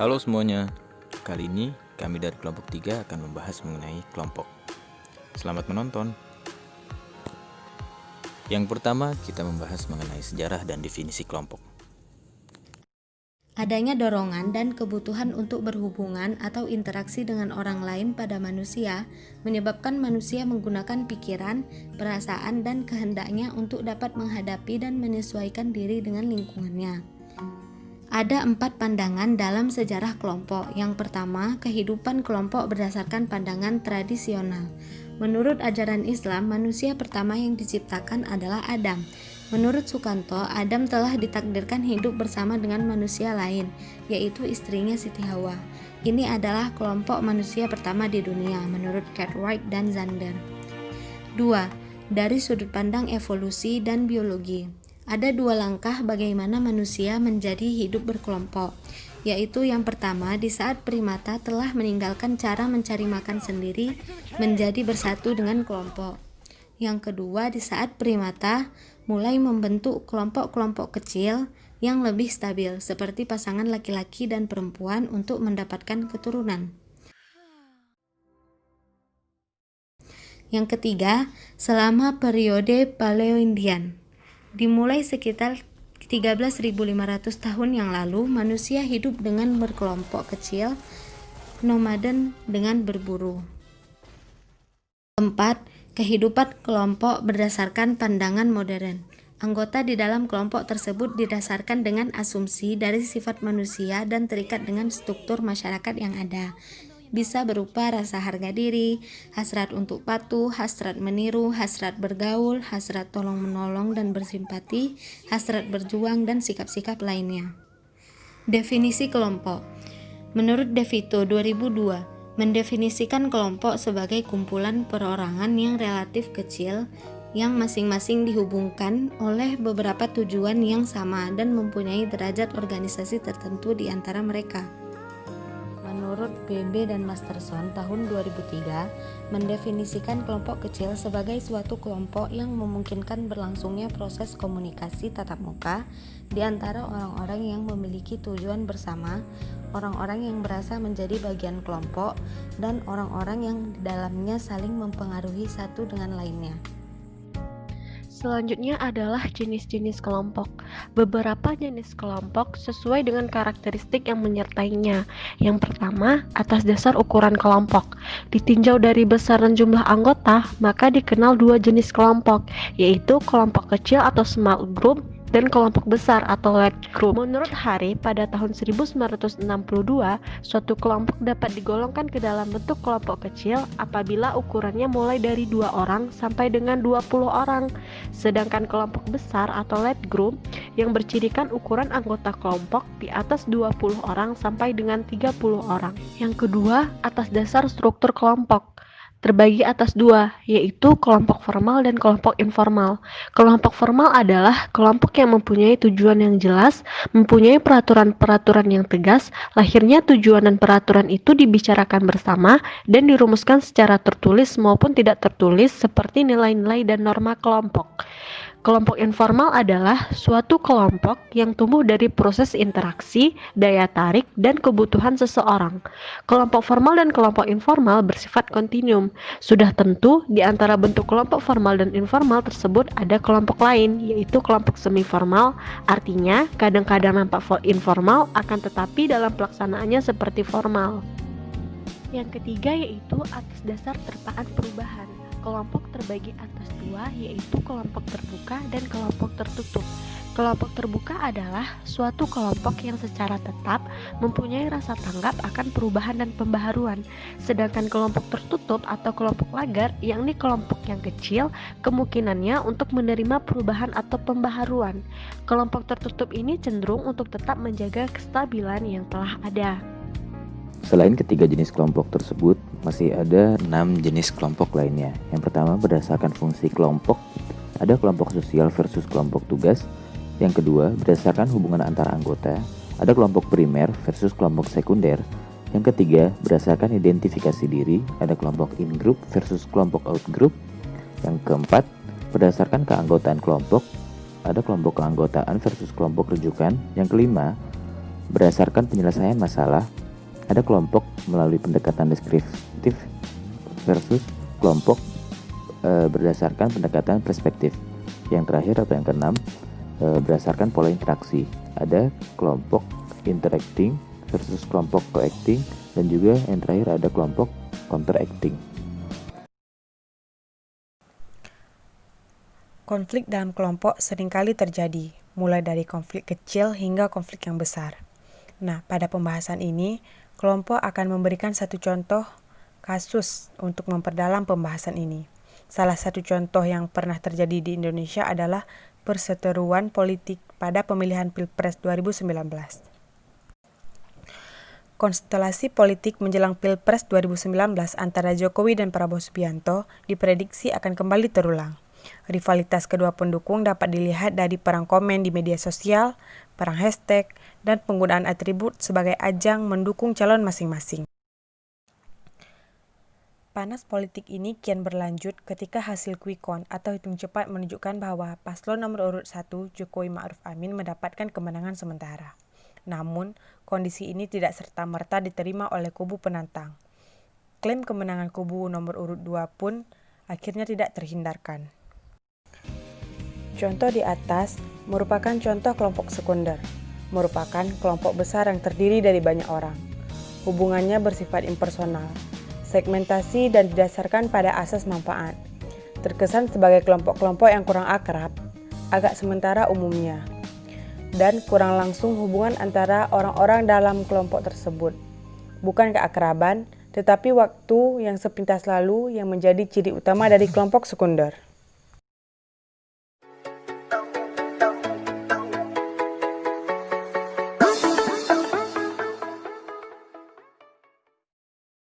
Halo semuanya, kali ini kami dari kelompok 3 akan membahas mengenai kelompok. Selamat menonton. Yang pertama, kita membahas mengenai sejarah dan definisi kelompok. Adanya dorongan dan kebutuhan untuk berhubungan atau interaksi dengan orang lain pada manusia menyebabkan manusia menggunakan pikiran, perasaan, dan kehendaknya untuk dapat menghadapi dan menyesuaikan diri dengan lingkungannya. Ada 4 pandangan dalam sejarah kelompok. Yang pertama, kehidupan kelompok berdasarkan pandangan tradisional. Menurut ajaran Islam, manusia pertama yang diciptakan adalah Adam. Menurut Sukanto, Adam telah ditakdirkan hidup bersama dengan manusia lain, yaitu istrinya Siti Hawa. Ini adalah kelompok manusia pertama di dunia, menurut Cartwright dan Zander. 2. Dari sudut pandang evolusi dan biologi. Ada 2 langkah bagaimana manusia menjadi hidup berkelompok, yaitu yang pertama, di saat primata telah meninggalkan cara mencari makan sendiri menjadi bersatu dengan kelompok. Yang kedua, di saat primata mulai membentuk kelompok-kelompok kecil yang lebih stabil, seperti pasangan laki-laki dan perempuan untuk mendapatkan keturunan. Yang ketiga, selama periode Paleo-Indian. Dimulai sekitar 13.500 tahun yang lalu, manusia hidup dengan berkelompok kecil, nomaden dengan berburu. 4. Kehidupan kelompok berdasarkan pandangan modern. Anggota di dalam kelompok tersebut didasarkan dengan asumsi dari sifat manusia dan terikat dengan struktur masyarakat yang ada. Bisa berupa rasa harga diri, hasrat untuk patuh, hasrat meniru, hasrat bergaul, hasrat tolong-menolong dan bersimpati, hasrat berjuang, dan sikap-sikap lainnya. Definisi kelompok. Menurut DeVito 2002, mendefinisikan kelompok sebagai kumpulan perorangan yang relatif kecil yang masing-masing dihubungkan oleh beberapa tujuan yang sama dan mempunyai derajat organisasi tertentu di antara mereka. Menurut BB dan Masterson tahun 2003, mendefinisikan kelompok kecil sebagai suatu kelompok yang memungkinkan berlangsungnya proses komunikasi tatap muka di antara orang-orang yang memiliki tujuan bersama, orang-orang yang berasa menjadi bagian kelompok, dan orang-orang yang di dalamnya saling mempengaruhi satu dengan lainnya. Selanjutnya adalah jenis-jenis kelompok. Beberapa jenis kelompok sesuai dengan karakteristik yang menyertainya. Yang pertama, atas dasar ukuran kelompok. Ditinjau dari besaran jumlah anggota, maka dikenal 2 jenis kelompok, yaitu kelompok kecil atau small group dan kelompok besar atau large group. Menurut Hari, pada tahun 1962, suatu kelompok dapat digolongkan ke dalam bentuk kelompok kecil apabila ukurannya mulai dari 2 orang sampai dengan 20 orang. Sedangkan kelompok besar atau large group yang bercirikan ukuran anggota kelompok di atas 20 orang sampai dengan 30 orang. Yang kedua, atas dasar struktur kelompok. Terbagi atas 2, yaitu kelompok formal dan kelompok informal. Kelompok formal adalah kelompok yang mempunyai tujuan yang jelas, mempunyai peraturan-peraturan yang tegas, lahirnya tujuan dan peraturan itu dibicarakan bersama dan dirumuskan secara tertulis maupun tidak tertulis seperti nilai-nilai dan norma kelompok. Kelompok informal adalah suatu kelompok yang tumbuh dari proses interaksi, daya tarik, dan kebutuhan seseorang. Kelompok formal dan kelompok informal bersifat kontinum. Sudah tentu di antara bentuk kelompok formal dan informal tersebut ada kelompok lain, yaitu kelompok semi-formal. Artinya, kadang-kadang nampak informal akan tetapi dalam pelaksanaannya seperti formal. Yang ketiga yaitu atas dasar terpaan perubahan. Kelompok terbagi atas 2, yaitu kelompok terbuka dan kelompok tertutup. Kelompok terbuka adalah suatu kelompok yang secara tetap mempunyai rasa tanggap akan perubahan dan pembaharuan. Sedangkan kelompok tertutup atau kelompok lagar, yakni kelompok yang kecil, kemungkinannya untuk menerima perubahan atau pembaharuan. Kelompok tertutup ini cenderung untuk tetap menjaga kestabilan yang telah ada. Selain ketiga jenis kelompok tersebut, masih ada 6 jenis kelompok lainnya. Yang pertama, berdasarkan fungsi kelompok, ada kelompok sosial versus kelompok tugas. Yang kedua, berdasarkan hubungan antar anggota, ada kelompok primer versus kelompok sekunder. Yang ketiga, berdasarkan identifikasi diri, ada kelompok in-group versus kelompok out-group. Yang keempat, berdasarkan keanggotaan kelompok, ada kelompok keanggotaan versus kelompok rujukan. Yang kelima, Berdasarkan penyelesaian masalah, ada kelompok melalui pendekatan deskriptif versus kelompok berdasarkan pendekatan perspektif. Yang terakhir atau yang keenam, berdasarkan pola interaksi. Ada kelompok interacting versus kelompok coacting, dan juga yang terakhir ada kelompok counteracting. Konflik dalam kelompok seringkali terjadi, mulai dari konflik kecil hingga konflik yang besar. Nah, pada pembahasan ini, kelompok akan memberikan satu contoh kasus untuk memperdalam pembahasan ini. Salah satu contoh yang pernah terjadi di Indonesia adalah perseteruan politik pada pemilihan Pilpres 2019. Konstelasi politik menjelang Pilpres 2019 antara Jokowi dan Prabowo Subianto diprediksi akan kembali terulang. Rivalitas kedua pendukung dapat dilihat dari perang komen di media sosial, perang hashtag, dan penggunaan atribut sebagai ajang mendukung calon masing-masing. Panas politik ini kian berlanjut ketika hasil quick count atau hitung cepat menunjukkan bahwa paslon nomor urut 1 Jokowi Ma'ruf Amin mendapatkan kemenangan sementara. Namun, kondisi ini tidak serta-merta diterima oleh kubu penantang. Klaim kemenangan kubu nomor urut 2 pun akhirnya tidak terhindarkan. Contoh di atas merupakan contoh kelompok sekunder, merupakan kelompok besar yang terdiri dari banyak orang. Hubungannya bersifat impersonal, segmentasi dan didasarkan pada asas manfaat. Terkesan sebagai kelompok-kelompok yang kurang akrab, agak sementara umumnya, dan kurang langsung hubungan antara orang-orang dalam kelompok tersebut. Bukan keakraban, tetapi waktu yang sepintas lalu yang menjadi ciri utama dari kelompok sekunder.